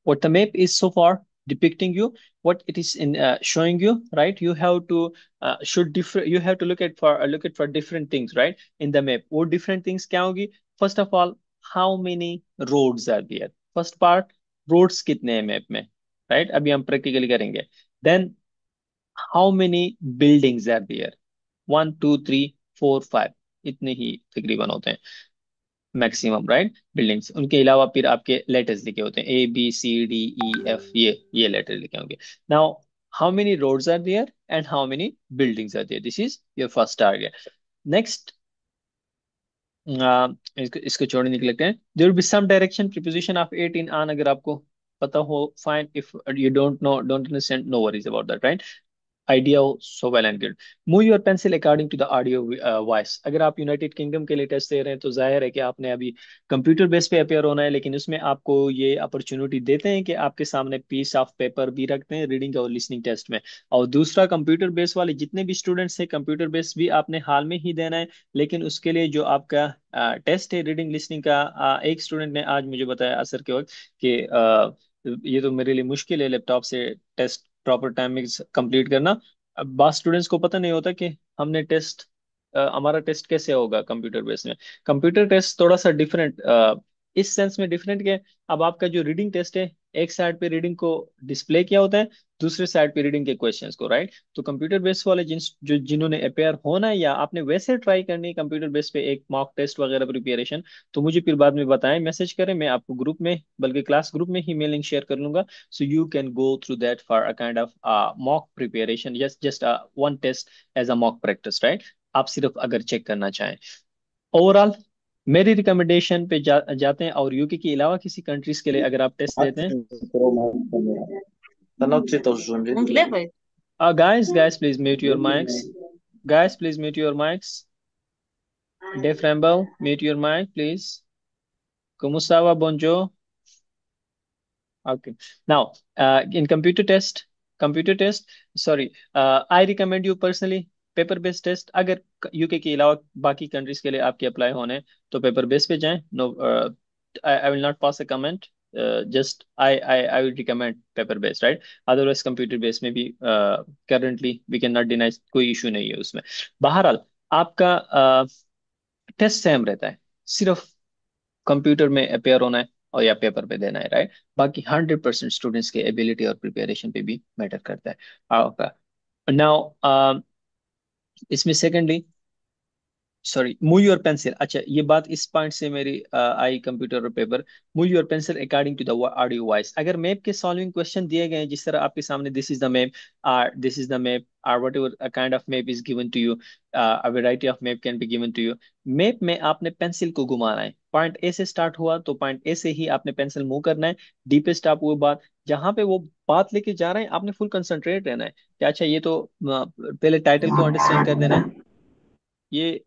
what the map is so far depicting you, what it is in showing you, right? You have to should differ, you have to look at for different things, right? In the map वो different things क्या होगी? First of all, how many roads are there? First part, roads कितने हैं map में, right? अभी हम practically करेंगे. Then how many buildings are there? 1 2 3 4 5, इतने ही तकरीबन होते हैं मैक्सिमम, राइट? बिल्डिंग्स, उनके अलावा फिर आपके लेटर्स लिखे होते हैं ABCDEF, ये लेटर लिखे होंगे. Now how many roads are there and how many buildings are there, this is your first target. Next, इसको छोड़ने निकलते हैं. There will be some direction preposition of at in on, अगर आपको पता हो fine, if you don't know, don't understand, no worries about that, right? Idea हो so well and good. Move your pencil according to the audio voice. अगर आप United kingdom के लिए test दे रहे हैं तो जाहिर है कि आपने अभी कंप्यूटर बेस पे अपेयर होना है, लेकिन उसमें आपको ये अपॉर्चुनिटी देते हैं कि आपके सामने पीस ऑफ पेपर भी रखते हैं रीडिंग और लिसनिंग टेस्ट में. और दूसरा, कंप्यूटर बेस वाले जितने भी स्टूडेंट्स हैं, कंप्यूटर बेस भी आपने हाल में ही देना है, लेकिन उसके लिए जो आपका टेस्ट है रीडिंग लिसनिंग का, एक स्टूडेंट ने आज मुझे बताया असर के वक्त कि ये तो मेरे लिए मुश्किल है लैपटॉप से टेस्ट प्रॉपर टाइम में कंप्लीट करना. अब बास स्टूडेंट्स को पता नहीं होता कि हमने टेस्ट, हमारा टेस्ट कैसे होगा कंप्यूटर बेस में. कंप्यूटर टेस्ट थोड़ा सा डिफरेंट, इस सेंस में डिफरेंट कि अब आपका जो रीडिंग टेस्ट है, एक साइड पे रीडिंग को डिस्प्ले किया होता है, दूसरे साइड पे रीडिंग के क्वेश्चंस को, राइट? तो कंप्यूटर बेस वाले जिन्होंने अपेयर होना है या आपने वैसे ट्राई करनी है कंप्यूटर बेस पे एक मॉक टेस्ट वगैरह प्रिपरेशन, तो मुझे फिर बाद में बताएं, मैसेज करें, मैं आपको ग्रुप में, बल्कि क्लास ग्रुप में ही मैं लिंक शेयर कर लूंगा. So you can go through that for a kind of mock preparation, just one test as a mock practice, right? आप सिर्फ अगर चेक करना चाहें. ओवरऑल मेरी रिकमेंडेशन पे जाते हैं, और यूके के अलावा किसी कंट्रीज के लिए अगर आप टेस्ट देते हैं. Stanotte to rządzi. Guys, please mute your mics. Guys, please mute your mics. Def Rambo, mute your mic, please. Kumusawa Bonjo. Okay. Now, in computer test, sorry, I recommend you personally paper based test. अगर UK के अलावा बाकी countries के लिए आपके apply होने हैं, तो पेपर बेस पे जाएं. No, I will not pass a comment, just I will recommend paper based, right? Otherwise computer base में भी currently we can not deny, कोई इशू नहीं है उसमें. बहरहाल आपका टेस्ट सेम रहता है, सिर्फ कंप्यूटर में अपेयर होना है और या पेपर पे देना है, राइट? बाकी 100% स्टूडेंट्स के एबिलिटी और प्रिपरेशन पे भी मैटर करता है आपका. नाउ इसमें secondly, sorry, move your pencil. अच्छा, ये बात इस पॉइंट से मेरी आई कंप्यूटर और पेपर. Move your pencil according to the audio voice. अगर मैप के सॉल्विंग क्वेश्चन दिए गए हैं जिस तरह आपके सामने, this is the map, this is the map, और whatever kind of map is given to you, a variety of map can be given to you. Map में आपने पेंसिल को घुमाना है. पॉइंट ए से स्टार्ट हुआ तो point A से ही आपने पेंसिल मूव करना है. डी पे स्टॉप हुआ, बात जहां पे वो बात लेके जा रहे हैं आपने फुल कंसंट्रेट रहना है कि अच्छा ये तो पहले टाइटल को अंडरस्टैंड कर देना है. ये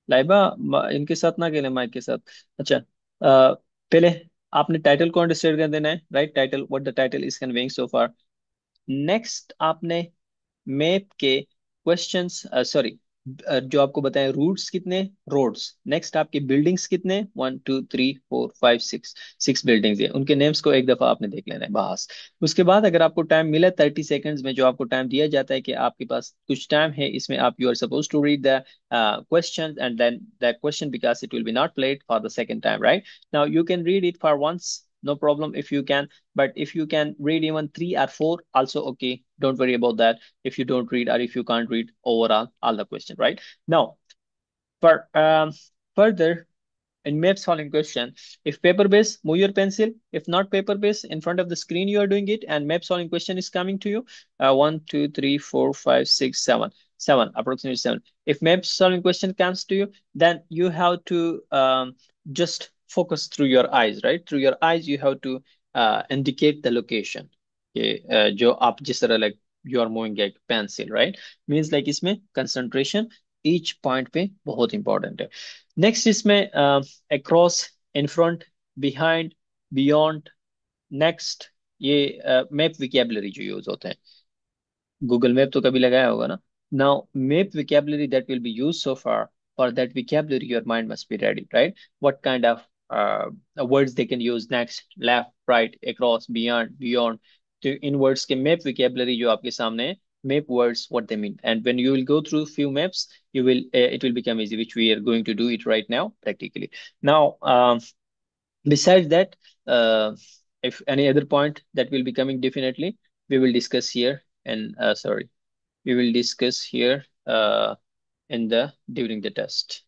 लाइबा, इनके साथ ना खेले, माइक के साथ. अच्छा, पहले आपने टाइटल को अंडरस्टैंड कर देना है, right? Title, what the title is conveying so far. Next आपने मैप के क्वेश्चंस, सॉरी, जो आपको बताएं रूट्स कितने, रोड्स. नेक्स्ट आपके बिल्डिंग्स कितने, 1 2 3 4 5 6, 6 बिल्डिंग्स है, उनके नेम्स को एक दफा आपने देख लेना है बस. उसके बाद अगर आपको टाइम मिले 30 सेकेंड्स में, जो आपको टाइम दिया जाता है कि आपके पास कुछ टाइम है, इसमें आप you are suppose to read the question and then the question, because it will be not played for the second time, right? Now you can read it for once, no problem if you can, but if you can read even 3 or 4 also okay, don't worry about that. If you don't read or if you can't read overall all the question, right? Now for further, in map solving question, if paper based, move your pencil. If not paper based, in front of the screen you are doing it, and map solving question is coming to you, 1 2 3 4 5 6 7, 7, approximately 7. If map solving question comes to you, then you have to just focus through your eyes, right? Through your eyes you have to indicate the location. Okay, जो आप जिस तरह like you are moving a pencil, right? Means like इसमें concentration each point पे बहुत important है. Next इसमें across, in front, behind, beyond. Next ये मैप विकेबलरी जो यूज होते हैं, गूगल मैप तो कभी लगाया होगा ना. Now map vocabulary that will be use so far, for that vocabulary your mind must be ready, right? What kind of words they can use next, left, right, across, beyond. तो इन words के map vocabulary जो आपके सामने है, map words what they mean. And when you will go through few maps, it will become easy, which we are going to do it right now practically. Now, besides that, if any other point that will be coming, definitely we will discuss here. And sorry, we will discuss here in the during the test.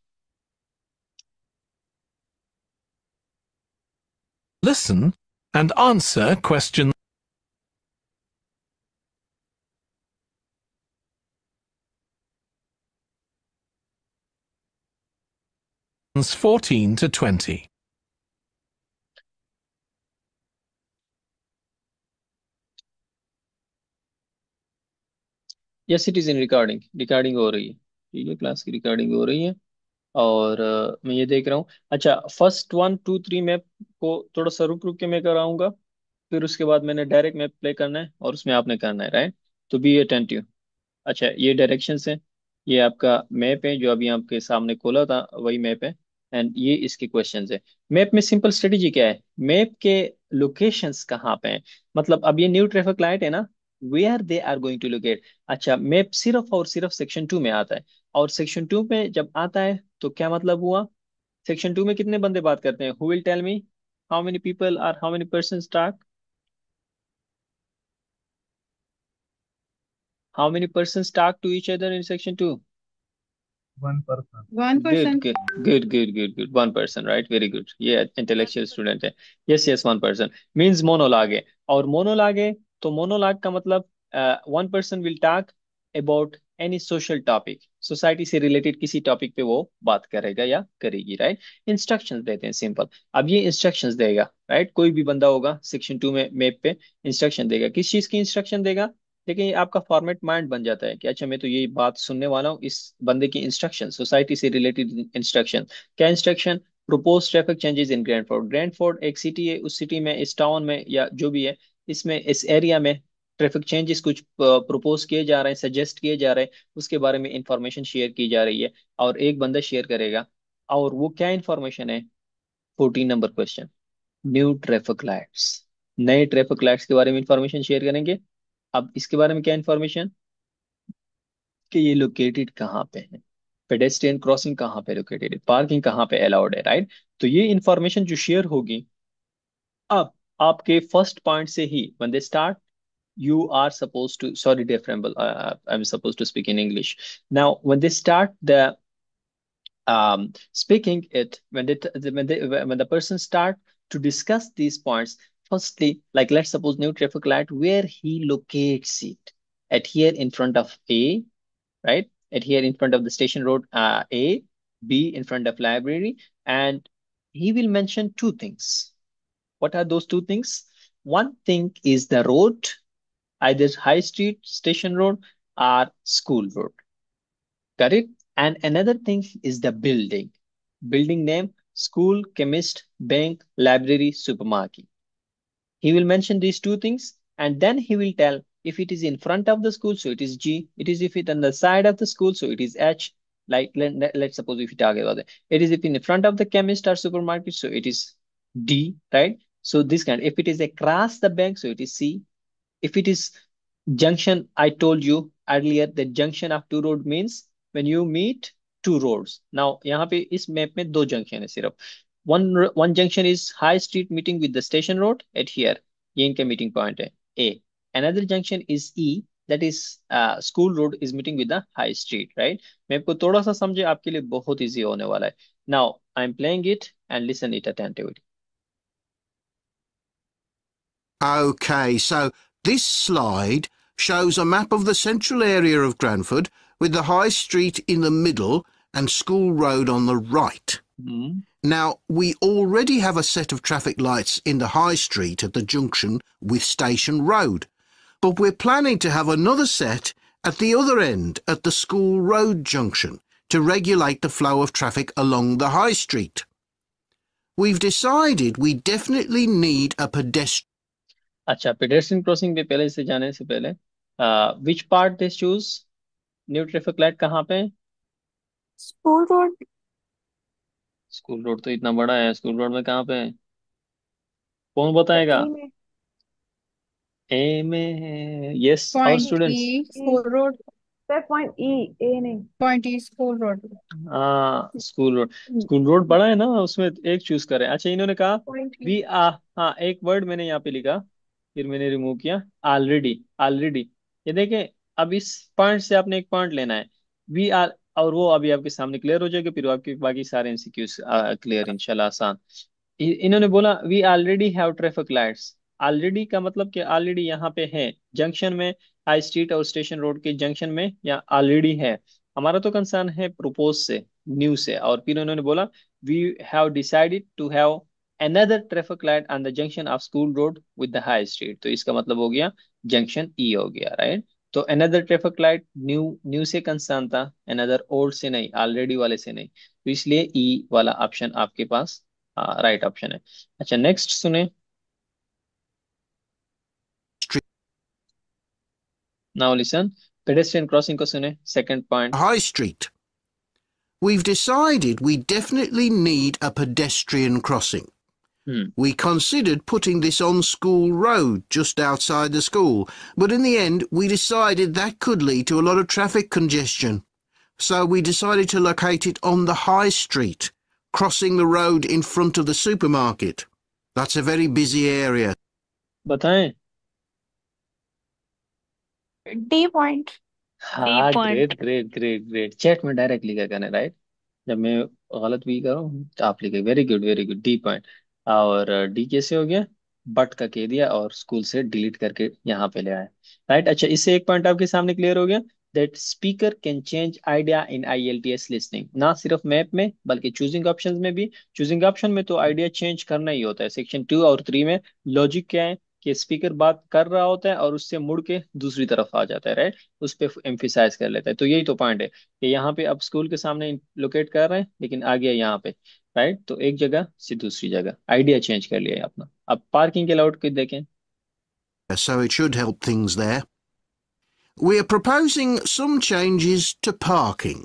Listen and answer questions 14 to 20. Yes it is in recording, recording हो रही है, ठीक है, class की recording हो रही है। और मैं ये देख रहा हूँ। अच्छा, फर्स्ट 1 2 3 मैप को थोड़ा सा रुक रुक के मैं कराऊंगा, फिर उसके बाद मैंने डायरेक्ट मैप प्ले करना है और उसमें आपने करना है, राइट? तो बी अटेंटिव। अच्छा, ये डायरेक्शन है, ये आपका मैप है जो अभी आपके सामने खोला था, वही मैप है। एंड ये इसके क्वेश्चंस है। मैप में सिंपल स्ट्रेटेजी क्या है, मैप के लोकेशंस कहाँ पे हैं, मतलब अब ये न्यू ट्रैफिक लाइट है ना, where they are going to locate. अच्छा, मैप सिर्फ और सिर्फ सेक्शन 2 में आता है, और सेक्शन 2 में जब आता है तो क्या मतलब हुआ, सेक्शन 2 में कितने बंदे बात करते हैं, who will tell me how many people are how many person talk, how many person talk to each other in section 2? One person. One Good, person. good, good, good, good, good. 1%, right? Very good. Yeah, intellectual student है। Yes, yes, 1% means monologue है। और monologue है तो monologue का मतलब 1% will talk about any social topic, society से related किसी topic पे वो बात करेगा या करेगी, राइट? इंस्ट्रक्शंस देते हैं सिंपल। अब ये इंस्ट्रक्शंस देगा, राइट? कोई भी बंदा होगा सेक्शन 2 में मैप पे इंस्ट्रक्शन देगा, किस चीज की इंस्ट्रक्शन देगा? लेकिन ये आपका फॉर्मेट माइंड बन जाता है कि अच्छा मैं तो यही बात सुनने वाला हूँ, इस बंदे की इंस्ट्रक्शन, सोसाइटी से रिलेटेड इंस्ट्रक्शन। क्या instruction? Propose traffic changes in Grandford. Grandford एक सिटी है, उस सिटी में, इस टाउन में, या जो भी है, इसमें, इस एरिया में ट्रैफिक चेंजेस कुछ प्रपोज किए जा रहे हैं, सजेस्ट किए जा रहे हैं, उसके बारे में इंफॉर्मेशन शेयर की जा रही है, और एक बंदा शेयर करेगा। और वो क्या इंफॉर्मेशन है? 14 number question, new traffic lights, नए ट्रैफिक लाइट्स के बारे में इंफॉर्मेशन शेयर करेंगे। अब इसके बारे में क्या इंफॉर्मेशन, कि ये लोकेटेड कहाँ पे है, पेडेस्ट्रियन क्रॉसिंग कहाँ पे लोकेटेड है, पार्किंग कहाँ पे अलाउड है, राइट? तो ये इंफॉर्मेशन जो शेयर होगी, अब आपके फर्स्ट पॉइंट से ही when they start, you are supposed to, sorry dear Framble, I'm supposed to speak in English. Now when they start the speaking it, when the person start to discuss these points, firstly, like let's suppose new traffic light, where he locates it, at here in front of A, right? At here in front of the station road, A, B in front of library, and he will mention two things. What are those two things? One thing is the road, either high street, station road, or school road. Correct? And another thing is the building. Building name, school, chemist, bank, library, supermarket. He will mention these two things, and then he will tell if it is in front of the school, so it is G. It is if it on the side of the school, so it is H. Like let's suppose if we talk about it, it is if in front of the chemist or supermarket, so it is D, right? So this kind. If it is across the bank, so it is C. If it is junction, I told you earlier that junction of two road means when you meet two roads. Now यहाँ पे इस map में दो junction है सिर्फ। one junction is high street meeting with the station road at here, ये इनका meeting point है A. Another junction is E, that is school road is meeting with the high street, right? Map को थोड़ा सा समझे, आपके लिए बहुत इजी होने वाला है। Now I am playing it and listen it attentively. Okay, so this slide shows a map of the central area of Granford with the High Street in the middle and School Road on the right. Now, we already have a set of traffic lights in the High Street at the junction with Station Road, but we're planning to have another set at the other end at the School Road junction to regulate the flow of traffic along the High Street. We've decided we definitely need a pedestrian. अच्छा, pedestrian crossing पे पहले से जाने से पहले, which part they choose, new traffic light कहाँ पे है? School road. स्कूल रोड तो इतना बड़ा है, स्कूल रोड में कहाँ पे है? कौन बताएगा? ई में। ए में, यस और point students? E school road. Sir point E, A नहीं। Point E school road. हाँ स्कूल रोड। स्कूल रोड बड़ा है ना, उसमें एक चूज करें। अच्छा इन्होंने कहा पॉइंट ई। वी आ, हाँ एक वर्ड मैंने यहाँ पे लिखा, फिर मैंने रिमूव किया, ऑलरेडी। ऑलरेडी, ये देखें। अब इस पॉइंट से आपने एक पॉइंट लेना है, वी आर, और वो अभी आपके सामने क्लियर हो जाएगा, फिर आपके बाकी सारे एमसीक्यूज क्लियर इंशाल्लाह, आसान। इन्होंने बोला we already have traffic lights. Already का मतलब कि ऑलरेडी यहाँ पे है जंक्शन में, हाई स्ट्रीट और स्टेशन रोड के जंक्शन में, या ऑलरेडी है। हमारा तो कंसर्न है प्रोपोज से, न्यू से। और फिर उन्होंने बोला we have decided to have another traffic light on the junction of school road with the high street। तो इसका मतलब हो गया जंक्शन ई हो गया, राइट। तो another traffic light, new, new से कंसर्न था, another old से नहीं, ऑलरेडी वाले से नहीं, तो इसलिए ई वाला ऑप्शन आपके पास राइट ऑप्शन है। अच्छा नेक्स्ट सुने, नाउ लिसन, पेडेस्ट्रियन क्रॉसिंग को सुने, second point. High Street. We've decided we definitely need a pedestrian crossing. Hmm, We considered putting this on School Road, just outside the school, but in the end we decided that could lead to a lot of traffic congestion. So we decided to locate it on the High Street, crossing the road in front of the supermarket. That's a very busy area. बताएं। D point. D हाँ point. Great great great great, chat में direct लिखा करने, right. जब मैं गलत भी करूँ तो आप लिखे, very good very good, D point. और डी कैसे हो गया? बट का कह दिया और स्कूल से डिलीट करके यहाँ पे ले आए, राइट। अच्छा इससे एक पॉइंट आपके सामने क्लियर हो गया, that speaker can change idea in IELTS listening. ना सिर्फ मैप में बल्कि चूजिंग ऑप्शंस में भी। चूजिंग ऑप्शन में तो आइडिया चेंज करना ही होता है, सेक्शन 2 और 3 में लॉजिक क्या है कि स्पीकर बात कर रहा होता है और उससे मुड़ के दूसरी तरफ आ जाता है, राइट। उस पर एम्फिसाइज कर लेता है, तो यही तो पॉइंट है कि यहाँ पे अब स्कूल के सामने लोकेट कर रहे हैं लेकिन आ गया यहाँ पे, राइट। तो एक जगह से दूसरी जगह आइडिया चेंज कर लिया है अपना। अब पार्किंग के अलाउट को देखें। So it should help things there. We're proposing some changes to parking.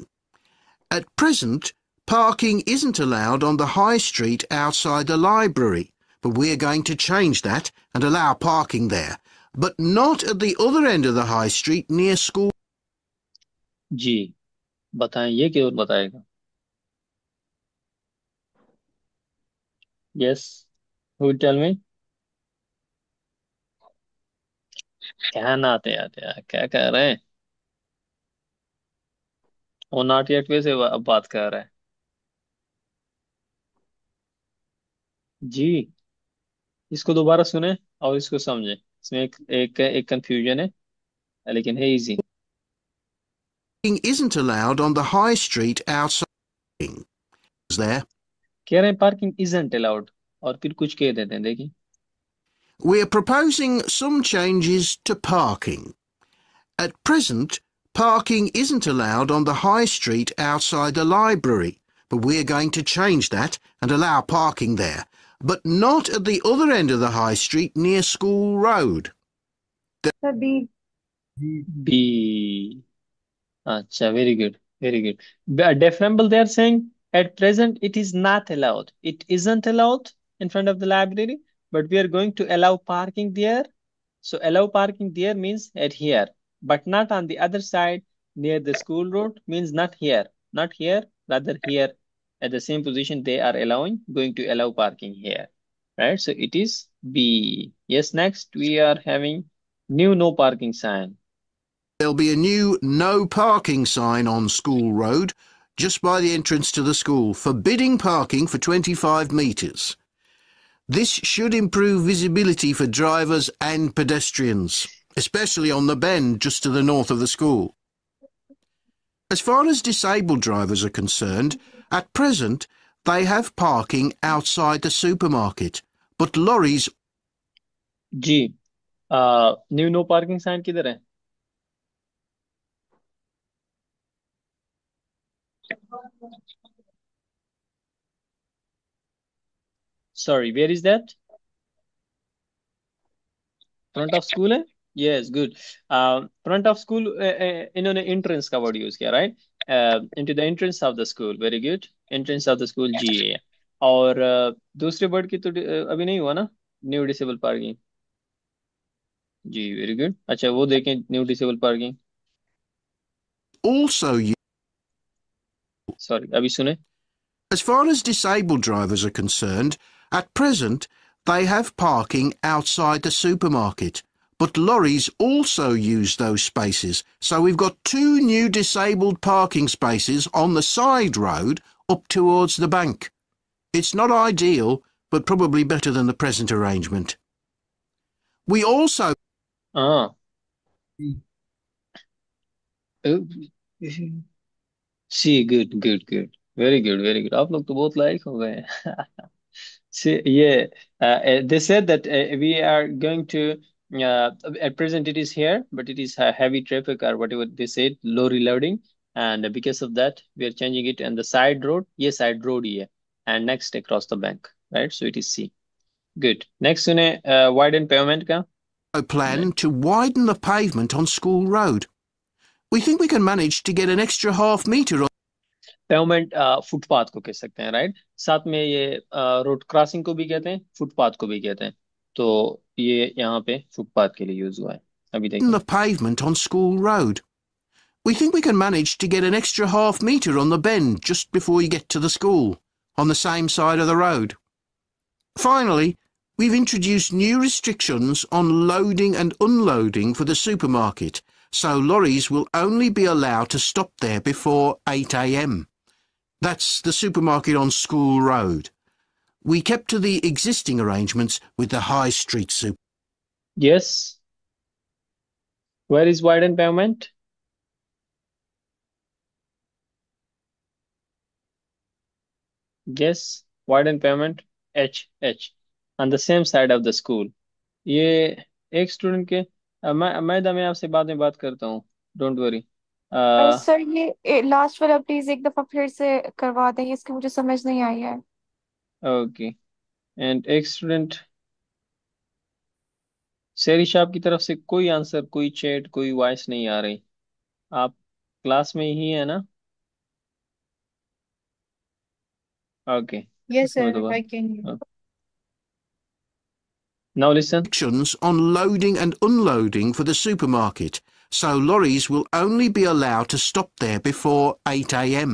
At present, parking isn't allowed on the high street outside the library, but we're going to change that and allow parking there, but not at the other end of the high street near school. जी बताएं, ये क्यों बताएगा? Yes, who tell me. क्या ना आते आते क्या कह रहे हैं? वो नॉट येट पे से अब बात कर रहा है। जी, इसको दोबारा सुने और इसको समझे, इसमें एक कंफ्यूजन है लेकिन है easy. Parking isn't allowed on the high street outside there. कह रहे हैं पार्किंग इजंट अलाउड, और फिर कुछ कह देते हैं, देखिए। We're proposing some changes to parking. At present, parking isn't allowed on the high street outside the library, but we're going to change that and allow parking there, but not at the other end of the high street near School Road. Sir B. B, अच्छा very good very good. Deferable they are saying at present it is not allowed, it isn't allowed in front of the library, but we are going to allow parking there. So allow parking there means at here, but not on the other side near the school road, means not here, not here, rather here. At the same position they are allowing, going to allow parking here, right? So it is B. Yes, next we are having new no parking sign. There'll be a new no parking sign on School Road just by the entrance to the school, forbidding parking for 25 metres. This should improve visibility for drivers and pedestrians, especially on the bend just to the north of the school. As far as disabled drivers are concerned, at present they have parking outside the supermarket, but lorries. जी, new no parking sign किधर है? Sorry, where is that? Front of school है, yes good. Front of school, इन्होंने entrance का word use किया, right. into the entrance of the school. Very good. Entrance of the school GA. और दूसरे word की तो अभी नहीं हुआ ना, न्यू डिसेबल पार्किंग। जी वेरी गुड। अच्छा वो देखें, new disable parking. Also, sorry अभी सुने। as far as disabled drivers are concerned, at present they have parking outside the supermarket. But lorries also use those spaces, so we've got 2 new disabled parking spaces on the side road up towards the bank. It's not ideal, but probably better than the present arrangement. We also हाँ C good good good, very good very good, आप लोग तो बहुत लायक हो गए हैं। See, yeah, they said that we are going to, at present it is here, but it is heavy traffic or whatever they said, low reloading. And because of that, we are changing it on the side road. Yes, side road here. And next across the bank, right? So it is C. Good. Next, widen pavement ka. plan to widen the pavement on School Road. We think we can manage to get an extra half metre on pavement footpath को कह सकते हैं, right. साथ में ये road crossing को भी कहते हैं, फुटपाथ को भी कहते हैं। तो ये यहाँ पे फुटपाथ के लिए यूज हुआ है। अभी देखें। the pavement on School Road. We think we can manage to get an extra half metre on the bend just before you get to the school, on the same side of the road. Finally, we've introduced new restrictions on loading and unloading for the supermarket, so lorries will only be allowed to stop there before 8 a.m. That's the supermarket on School Road. We kept to the existing arrangements with the High Street Super. Yes. Where is widen pavement? Yes, widen pavement H on the same side of the school. ये एक student के मैं आपसे बाद में बात करता हूँ, डोंट वरी। सर ये लास्ट वाला प्लीज एक दफा फिर से करवा दें, इसकी मुझे समझ नहीं आई है। ओके। एंड एक स्टूडेंट शेरिश, आपकी तरफ से कोई आंसर, कोई चैट, कोई वॉइस नहीं आ रही। आप क्लास में ही है ना? ओके। यस नो सर, दोबारा। I can. Now listen. Restrictions on loading and unloading for the supermarket, so lorries will only be allowed to stop there before 8 a.m.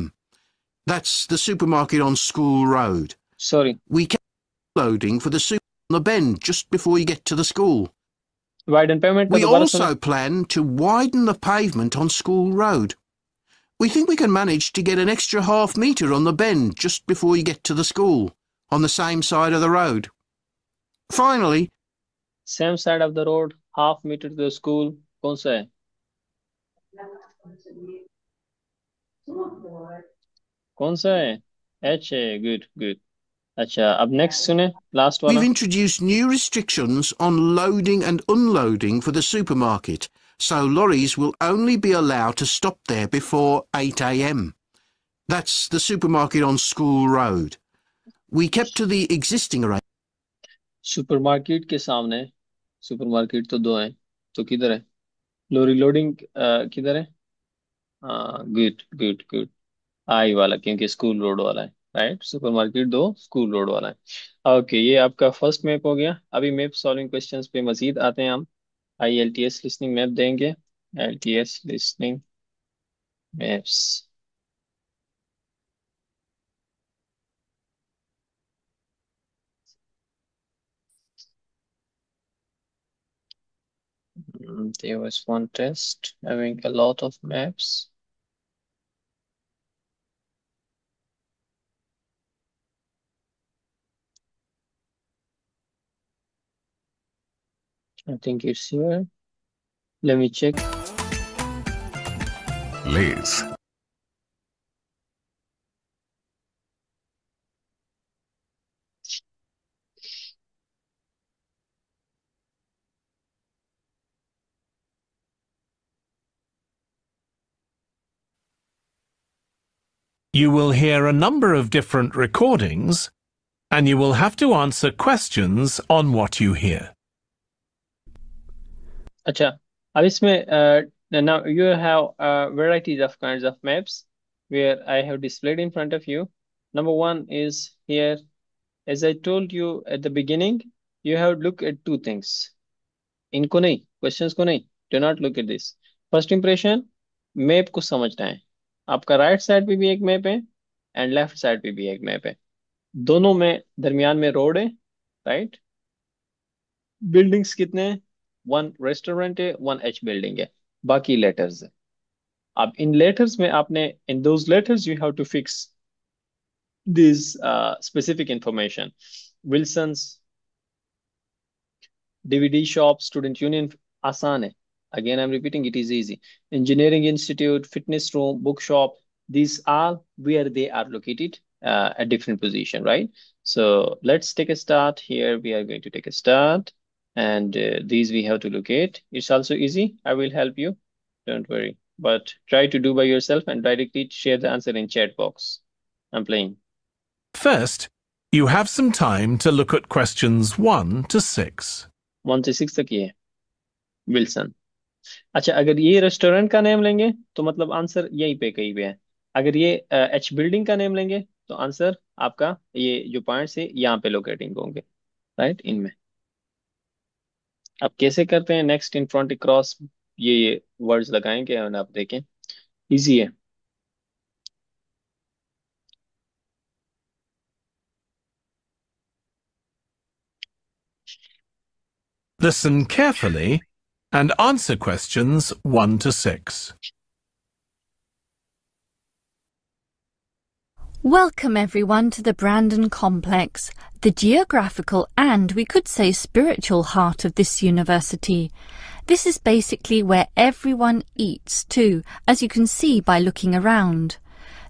That's the supermarket on School Road. Sorry, We kept loading for the super on the bend just before you get to the school. Widen payment का We दोबारा सुनो। also plan to widen the pavement on School Road. We think we can manage to get an extra half metre on the bend just before you get to the school, on the same side of the road. Finally, same side of the road, half metre to the school, कौन सा है? कौन सा है? H है। Good good. अच्छा अब next सुने, लास्ट we've वाला। introduced new restrictions on loading and unloading for the supermarket, so lorries will only be allowed to stop there before 8 a.m. That's the supermarket on School Road. We kept to the existing arrangement. Supermarket के सामने, supermarket तो दो हैं, तो किधर है? लोरी loading किधर है? हाँ गुड गुड गुड। आई वाला, क्योंकि स्कूल रोड वाला है, राइट। सुपरमार्केट दो, स्कूल रोड वाला है। ओके, ये आपका फर्स्ट मैप हो गया। अभी मैप सॉल्विंग क्वेश्चंस पे मजीद आते हैं हम। IELTS लिसनिंग मैप देंगे। IELTS listening maps. There was one test having a lot of maps. I think it's here. Let me check. Liz. You will hear a number of different recordings, and you will have to answer questions on what you hear. अच्छा, अब इसमें now you have varieties of kinds of maps. where I have displayed in front of you. Number one is here. As I told you at the beginning, you have to look at two things. इनको नहीं, questions को नहीं, do not look at this. First impression, map को समझना है. आपका right side पे भी एक मैप है एंड लेफ्ट साइड पे भी एक मैप है. दोनों में दरमियान में रोड है, राइट. बिल्डिंग्स कितने हैं? वन रेस्टोरेंट है, वन एच बिल्डिंग है, बाकी लेटर्स है. अब इन लेटर्स में आपने, in those letters you have to fix this specific information. Wilsons, DVD shop, student union, आसान है. Again, I'm repeating, it is easy. Engineering institute, fitness room, bookshop, these are where they are located at different position, right? So let's take a start here. We are going to take a start, and these we have to locate. It's also easy. I will help you. Don't worry. But try to do by yourself and directly share the answer in chat box. I'm playing. First, you have some time to look at questions 1 to 6. 1 से 6 तक ये है. Wilson. अच्छा, अगर ये restaurant का name लेंगे तो मतलब आंसर यहीं पे कहीं पे है. अगर ये एच बिल्डिंग का नेम लेंगे तो आंसर आपका ये जो पॉइंट्स है यहाँ पे लोकेटिंग होंगे, राइट, इनमें. अब कैसे करते हैं? नेक्स्ट, इन फ्रंट, क्रॉस, ये वर्ड्स लगाएंगे और आप देखें, इजी है. Listen carefully and answer questions 1 to 6. Welcome everyone to the Brandon Complex, the geographical and we could say spiritual heart of this university. This is basically where everyone eats too, as you can see by looking around.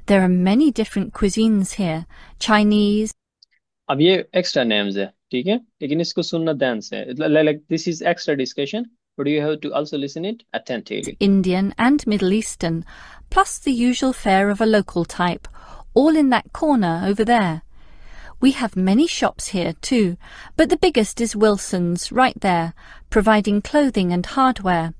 There are many different cuisines here, Chinese. अब ये extra names है, ठीक है, लेकिन इसको सुनना ध्यान से. Like this is extra discussion, but you have to also listen it attentively. Indian and Middle Eastern, plus the usual fare of a local type, all in that corner over there. We have many shops here too, but the biggest is Wilson's right there, providing clothing and hardware.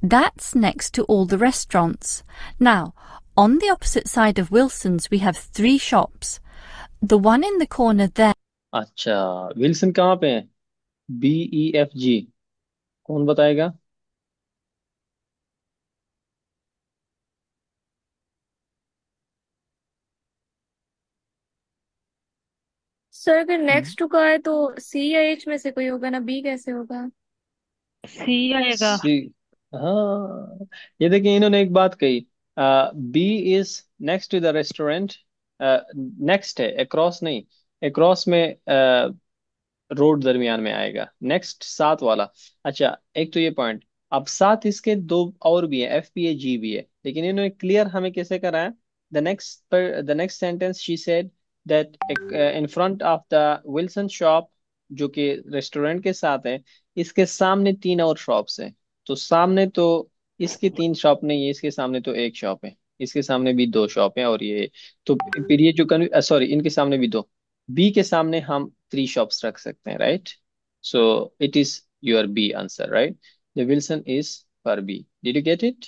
That's next to all the restaurants. Now, on the opposite side of Wilson's we have 3 shops. The one in the corner there. अच्छा, Wilson कहाँ पे है? BEFG, कौन बताएगा? Sir अगर next to का है तो सी या एच में से कोई होगा ना, बी कैसे होगा? सी आएगा. सी. हाँ, ये देखिए, इन्होंने एक बात कही. B is next to the restaurant. Next है, अक्रॉस नहीं. अक्रॉस में रोड दरमियान में आएगा. नेक्स्ट, साथ वाला. अच्छा, एक तो ये पॉइंट. अब साथ इसके दो और भी है, FPAG भी है, लेकिन इन्होंने क्लियर हमें कैसे कराया? The next sentence she said that in front of the Wilson shop, जो कि रेस्टोरेंट के साथ है, इसके सामने 3 और शॉप्स हैं. तो सामने तो इसके 3 शॉप नहीं है, इसके सामने तो एक शॉप है, इसके सामने भी 2 शॉप हैं, और ये तो फिर ये जो सॉरी, इनके सामने भी 2. बी के सामने हम 3 शॉप्स रख सकते हैं, right. So it is your B answer, right. The Wilson is for B. Did you get it?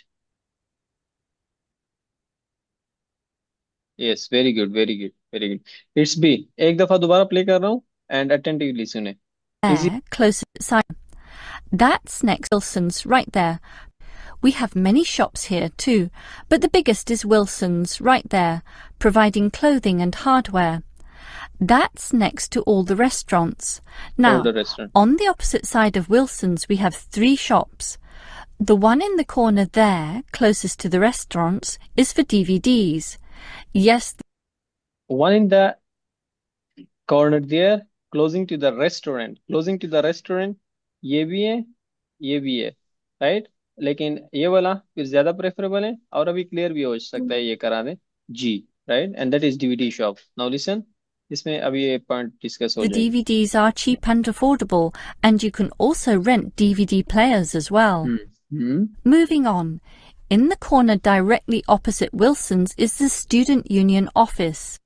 Yes, very good, very good, very good. It's B. एक दफा दोबारा प्ले कर रहा हूँ एंड अटेंटिवली सुने. There, close side. That's next Wilson's right there. We have many shops here too, but the biggest is Wilson's right there, providing clothing and hardware. That's next to all the restaurants. Now, All the restaurant. on the opposite side of Wilson's we have 3 shops. The one in the corner there, closest to the restaurants, is for DVDs. Yes, One in the corner there, closing to the restaurant. Closing to the restaurant, ये भी है, ये भी है, right. लेकिन ये वाला फिर ज्यादा प्रेफरेबल है, और अभी क्लियर भी हो सकता है, ये करा दें. जी, right, and that is DVD shop. Now listen, इसमें अभी ये पॉइंट डिस्कस हो the जाएगी. DVDs are cheap and affordable, and you can also rent DVD players as well. Hmm. Moving on, in the corner directly opposite Wilson's is the Student Union office.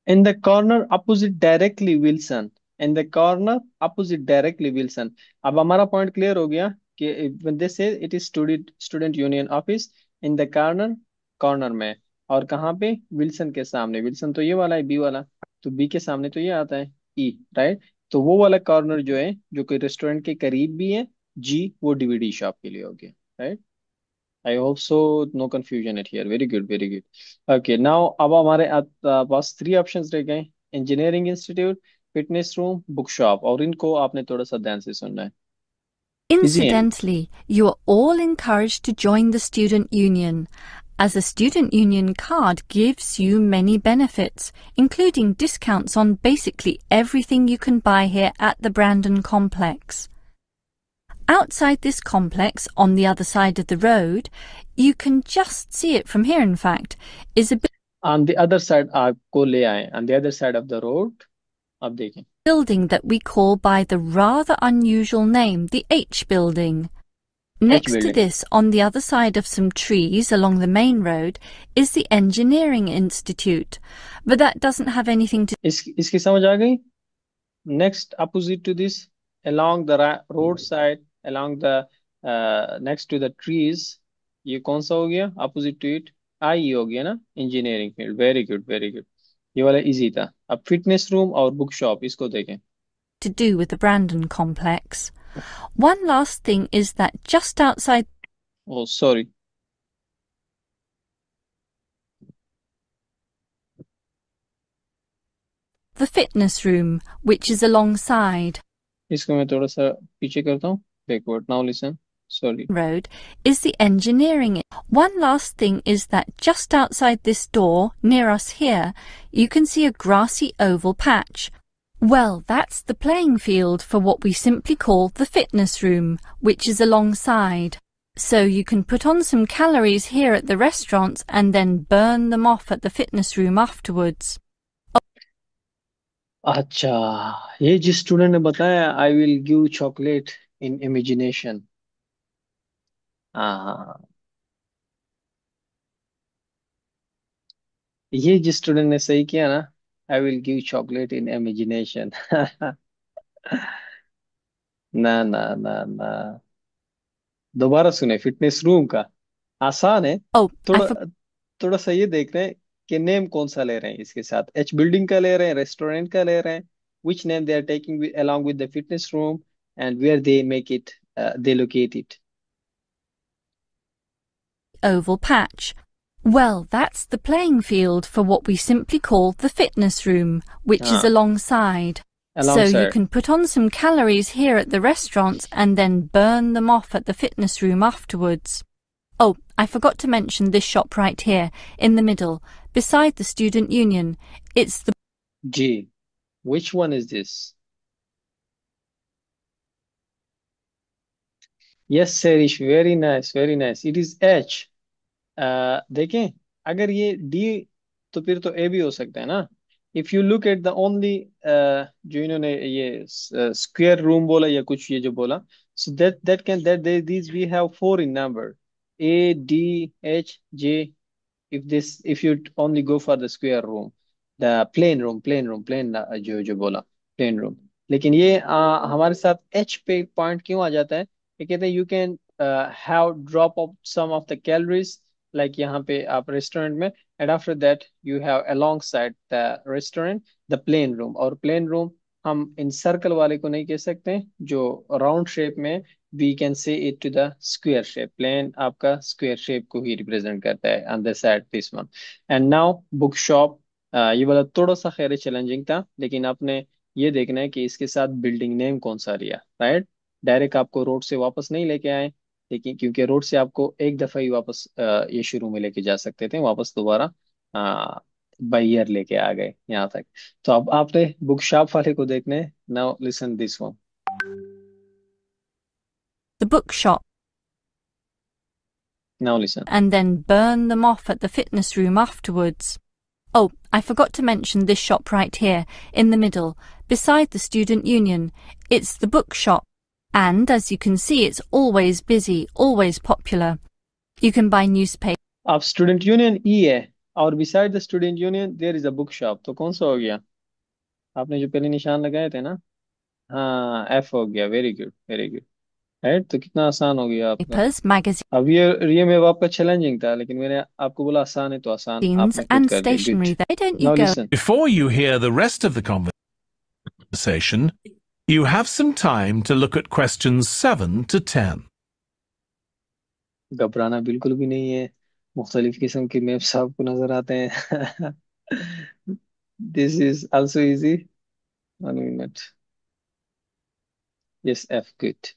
In the corner opposite directly Wilson. In the corner opposite directly Wilson. अब हमारा point clear हो गया कि when they say it is student union office, in the corner, corner में, और कहाँ पे? Wilson के सामने। विल्सन तो ये वाला है, बी वाला। तो बी के सामने तो ये आता है, ई, राइट। तो वो वाला कॉर्नर जो है, जो कि रेस्टोरेंट के करीब भी है, जी, वो डीवीडी शॉप के लिए हो गया, right. I hope so no confusion at here. Very good, very good. Okay, now अब हमारे पास थ्री ऑप्शंस रह गए। Engineering institute, fitness room, book shop, और इनको आपने थोड़ा सा ध्यान से सुनना है। इजी है। Incidentally, you are all encouraged to join the student union, as a student union card gives you many benefits, including discounts on basically everything you can buy here at the Brandon complex. Outside this complex, on the other side of the road, you can just see it from here, in fact, is a On the other side, आपको ले आए, on the other side of the road, अब देखें। building that we call by the rather unusual name, the H building. H Next to building। this, on the other side of some trees along the main road, is the Engineering Institute, but that doesn't have anything to इसकी समझ आ गई? Next, opposite to this, along the roadside, along the next to the trees, ये कौन सा हो गया? Opposite to it, आई हो गया ना, engineering field. Very good, very good. ये वाला इजी था। अब फिटनेस रूम और बुक शॉप, इसको देखें। do with the Brandon complex. One last thing is that just outside oh sorry, the fitness room, which is alongside इसको मैं थोड़ा सा पीछे करता हूँ। Backward, now listen. Sorry. road, is the engineering. One last thing is that just outside this door, near us here, you can see a grassy oval patch. Well, that's the playing field for what we simply call the fitness room, which is alongside. So you can put on some calories here at the restaurants and then burn them off at the fitness room afterwards. अच्छा, ये जिस student ने बताया, I will give chocolate in imagination. हाँ, ये जिस student ने सही किया ना, I will give chocolate in imagination. ना ना ना ना, दोबारा सुने। फिटनेस रूम का आसान है। Oh, I थोड़ा forgot थोड़ा सा ये देख रहे हैं कि नेम कौन सा ले रहे हैं इसके साथ। एच बिल्डिंग का ले रहे हैं, रेस्टोरेंट का ले रहे हैं, which name they are taking along with the fitness room, and where they make it, they locate it. oval patch. Well, that's the playing field for what we simply call the fitness room, which is हाँ, alongside. So you alongside। can put on some calories here at the restaurants and then burn them off at the fitness room afterwards. Oh, I forgot to mention this shop right here, in the middle, beside the student union. It's the G, which one is this? Yes, Serish, very nice, very nice. It is H. देखें, अगर ये D, तो फिर तो ए भी हो सकता है ना। If you look at the only, जो इन्होंने ये स्क्वायर रूम बोला या कुछ ये जो बोला, so that can that these we have four in number, A D H J. if you only go for the square room, the plain room, जो बोला plain room। लेकिन ये हमारे साथ एच पे पॉइंट क्यों आ जाता है? ये कहते हैं you can have drop off some of the calories, like यहाँ पे आप रेस्टोरेंट में, and after that you have alongside the restaurant the plain room. और प्लेन रूम हम इन सर्कल वाले को नहीं कह सकते, जो राउंड शेप में, we can say it to the square shape. प्लेन आपका स्क्वायर शेप को ही रिप्रेजेंट करता है on the side this one. And now book shop. ये वाला थोड़ा सा खैर चैलेंजिंग था, लेकिन आपने ये देखना है कि इसके साथ बिल्डिंग नेम कौन सा लिया, राइट। डायरेक्ट आपको रोड से वापस नहीं लेके आए, लेकिन क्योंकि रोड से आपको एक दफा ही वापस ये शुरू में लेके जा सकते थे, वापस दोबारा बाई ईयर लेके आ गए यहाँ तक। तो अब आपने बुक शॉप वाले को देखने। Now listen this one. bookshop now listen. and then burn them off at the fitness room afterwards. Oh, I forgot to mention this shop right here, in the middle, beside the student union. It's the bookshop. And as you can see, it's always busy, always popular. You can buy newspapers. अब student union E है, और beside the student union there is a book shop. तो कौन सा हो गया? आपने जो पहले निशान लगाए थे ना, हाँ, एफ हो गया। Very good, very good. Right, तो कितना आसान हो गया आपका। papers, magazines, अब ये में आपका चैलेंजिंग था, लेकिन मैंने आपको बोला आसान है तो आसान आपने खुद and कर दिया। stationery. Good. Why don't you now go listen. Before you hear the rest of the conversation, you have some time to look at questions 7 to 10. घबराना बिल्कुल भी नहीं है, मुख्तलिफ किस्म के मैप्स आपको नजर आते हैं। This is also easy. 1 minute. Yes F good.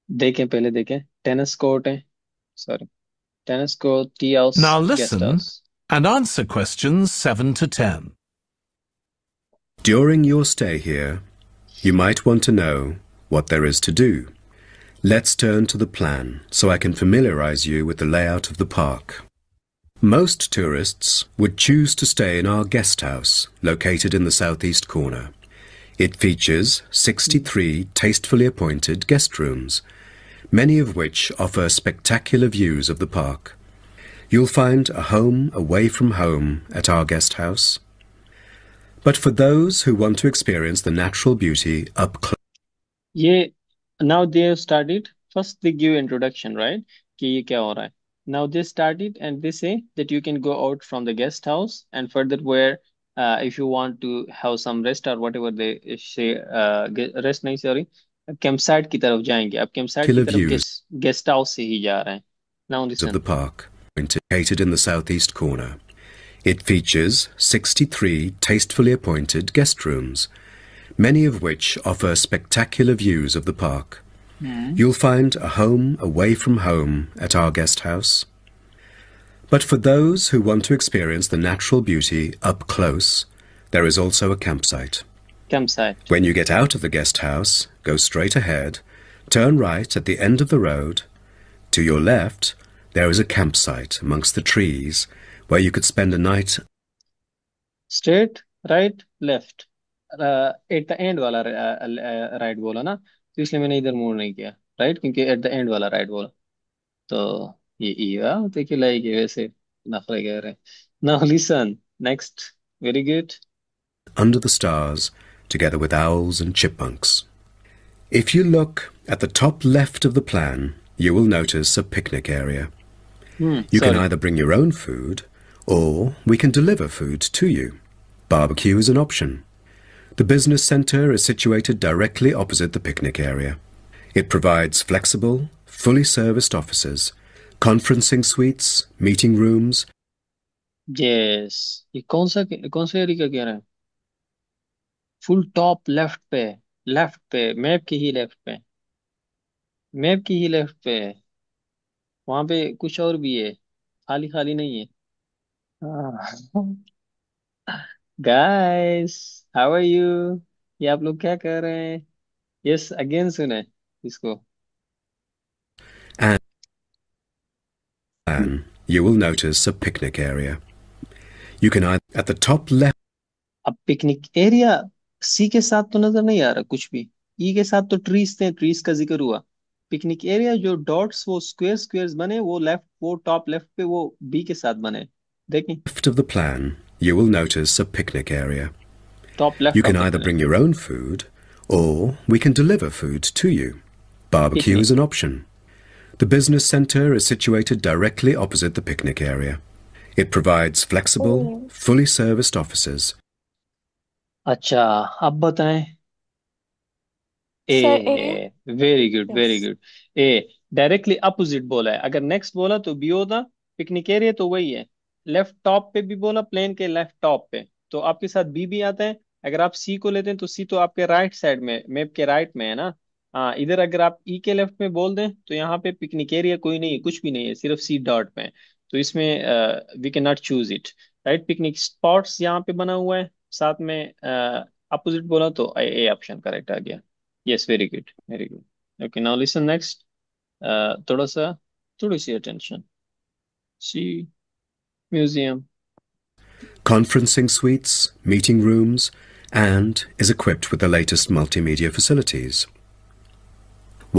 देखें, पहले देखें, टेनिस कोर्ट है, sorry, tennis court, tea house, Now guest listen house. and answer questions 7 to 10. During your stay here, you might want to know what there is to do. Let's turn to the plan so I can familiarize you with the layout of the park. Most tourists would choose to stay in our guest house, located in the southeast corner. It features 63 tastefully appointed guest rooms, many of which offer spectacular views of the park. You'll find a home away from home at our guest house. But for those who want to experience the natural beauty up close, ये now they have started, first they give introduction, right, कि ये क्या हो रहा है। Now they started and they say that you can go out from the guest house and further where if you want to have some rest or whatever they say, rest नहीं, sorry, campsite की तरफ जाएंगे। अब campsite की killer तरफ views guest house से ही जा रहे हैं। Now of the listen. park, located in the southeast corner. It features 63 tastefully appointed guest rooms, many of which offer spectacular views of the park. You'll find a home away from home at our guest house. But for those who want to experience the natural beauty up close, there is also a campsite. Campsite. When you get out of the guest house, go straight ahead, turn right at the end of the road. To your left, there is a campsite amongst the trees where you could spend a night. Straight, right, left, at the end वाला right बोला ना, तो इसलिए मैंने इधर move नहीं किया, right, क्योंकि एट द एंड वाला राइट बोला। तो ये ईवा देखिए लाइक है वैसे, नखरे कह रहे हैं। Now listen next. Very good. Under the stars, together with owls and chipmunks. If you look at the top left of the plan, you will notice a picnic area. You can either bring your own food, or we can deliver food to you. Barbecue is an option. The business centre is situated directly opposite the picnic area. It provides flexible, fully serviced offices, conferencing suites, meeting rooms. Yes, ये कौन सा area का कह रहे हैं। Full top left पे map की ही left पे, मैप की ही लेफ्ट पे है। वहां पे कुछ और भी है, खाली खाली नहीं है। गाइस, हाउ आर यू, ये आप लोग क्या कर रहे हैं। यस अगेन सुने इसको। And you will notice a picnic area. You can either at the top left. अब पिकनिक एरिया सी के साथ तो नजर नहीं आ रहा कुछ भी, ई के साथ तो ट्रीज थे, ट्रीज का जिक्र हुआ। पिकनिक एरिया जो डॉट्स वो स्क्वेयर्स बने, वो लेफ्ट, वो टॉप लेफ्ट पे वो बी के साथ बने, देखें। Left of the plan, you will notice a picnic area. Top left You can either bring your own food, or we can deliver food to you. Barbecue Picnic. is an option. The business centre is situated directly opposite the picnic area. It provides flexible, fully serviced offices. अच्छा, अब बताएं। Sir A. A, very good very yes. Good. A directly opposite बोला है, अगर next बोला तो B होता। Picnic area तो वही है, लेफ्ट टॉप पे भी बोला, प्लेन के लेफ्ट टॉप पे, तो आपके साथ बी आता है। अगर आप सी को लेते हैं तो सी तो आपके राइट साइड में, मैप के राइट में है ना। हाँ, इधर अगर आप ई के लेफ्ट में बोल दें तो यहाँ पे पिकनिक एरिया कोई नहीं है, कुछ भी नहीं है, सिर्फ सी डॉट पे है। तो इसमें we can not choose it, right. Picnic spots यहाँ पे बना हुआ है, साथ में अपोजिट बोला तो ए ऑप्शन करेक्ट आ गया। Yes, very good, very good. Okay, now listen next. थोड़ा सा, थोड़ी सी attention. See, museum. Conferencing suites, meeting rooms, and is equipped with the latest multimedia facilities.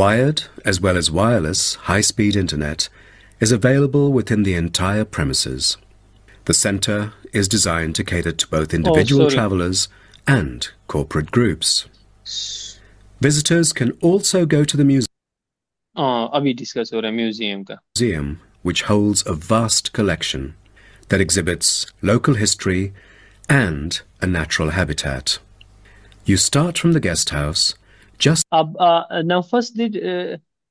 Wired, as well as wireless, high-speed internet is available within the entire premises. The centre is designed to cater to both individual sorry. travellers and corporate groups. Visitors can also go to the अभी discuss हो रहा है museum का. museum, which holds a vast collection that exhibits local history and a natural habitat. You start from the guest house just Now first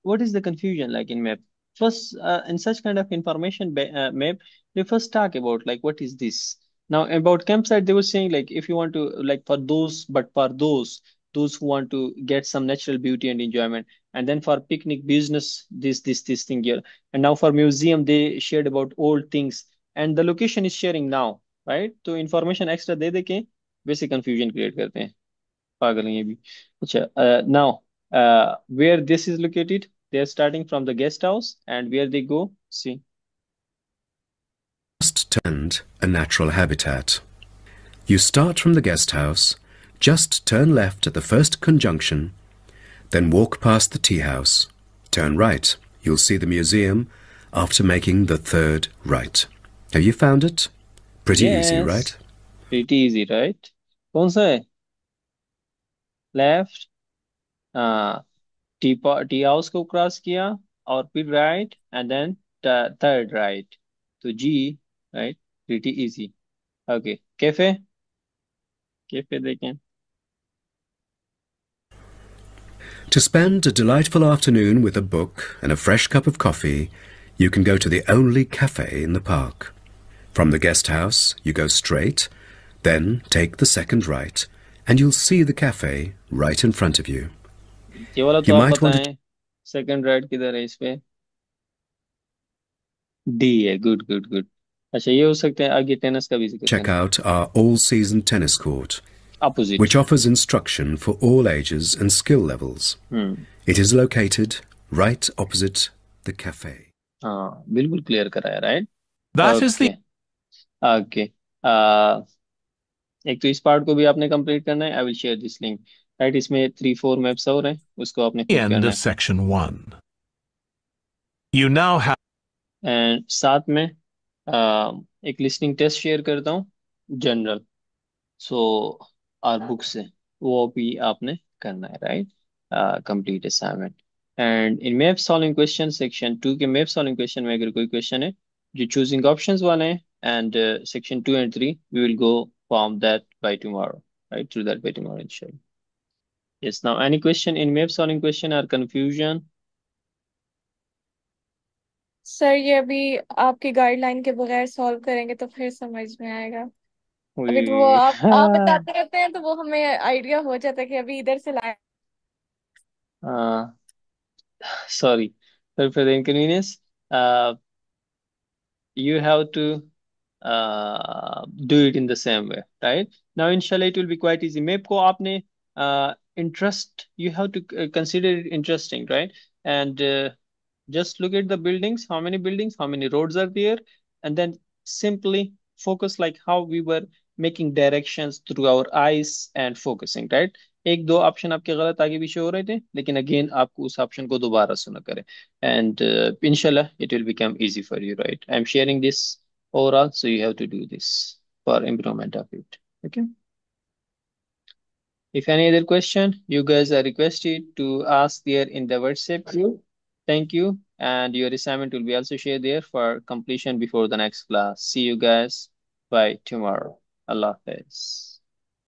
what is the confusion like in map? First, in such kind of information map, they first talk about like what is this? Now about campsite, they were saying like if you want to like for those, but for those who want to get some natural beauty and enjoyment, and then for picnic business, this thing here, and now for museum, they shared about old things, and the location is sharing now, right? तो information extra दे के वैसे confusion create करते हैं. पागल हैं ये भी. अच्छा, now where this is located, they are starting from the guest house and where they go, see. tend a natural habitat. You start from the guest house, just turn left at the first conjunction, then walk past the tea house. Turn right. You'll see the museum after making the third right. Have you found it? Pretty easy, Yes, right? pretty easy, right? कौन सा है? Left, tea house को cross किया और फिर right and then third right. तो जी, right, pretty easy. Okay, cafe, cafe देखें. To spend a delightful afternoon with a book and a fresh cup of coffee, you can go to the only cafe in the park. From the guest house, you go straight, then take the second right, and you'll see the cafe right in front of you. ये वाला You तो आप might want to बताएं, second right किधर है इस पे? D है. Good good good. अच्छा, ये हो सकता है. आगे टेनिस का भी जिक्र check करें. out our all-season tennis court, opposite. which offers instruction for all ages and skill levels. It is located right opposite the cafe. हाँ, बिल्कुल क्लियर कराया, right. That is okay. the okay. एक तो इस पार्ट को भी आपने कंप्लीट करना है. I will share this link, right. इसमें 3-4 मैप्स और हैं, उसको आपने खुद end करना of है. section 1. You now have and साथ में एक लिसनिंग टेस्ट शेयर करता हूँ, जनरल. सो आर बुक से वो भी आपने करना है, right. Complete assignment. And in map solving question section 2 के मैप सॉल्विंग क्वेश्चन में अगर कोई क्वेश्चन है जो चूजिंग ऑप्शंस वाले हैं, and section 2 and 3 we will go from that by tomorrow, right, through that by tomorrow इंशाल्लाह. Yes, now any question in map solving question or confusion? Sir ये अभी आपकी गाइडलाइन के बगैर सॉल्व करेंगे तो फिर समझ में आएगा. अभी तो वो We आप बताते रहते हैं तो वो हमें आइडिया हो जाता है कि अभी इधर से लाए. uh, sorry for the inconvenience. You have to do it in the same way, right? Now, inshallah, it will be quite easy. Map को आपने interest, you have to consider it interesting, right? And just look at the buildings, how many buildings, how many roads are there, and then simply focus like how we were making directions through our eyes and focusing, right? एक दो option आपके गलत आगे पीछे हो रहे थे, लेकिन अगेन आपको उस ऑप्शन को दोबारा सुना करें, and inshallah it will become easy for you, right? I'm sharing this overall, so you have to do this for improvement of it. Okay. If any other question, you guys are requested to ask there in the WhatsApp group. Thank you. And your assignment will be also shared there for completion before the next class. See you guys by tomorrow. Allah Hafiz.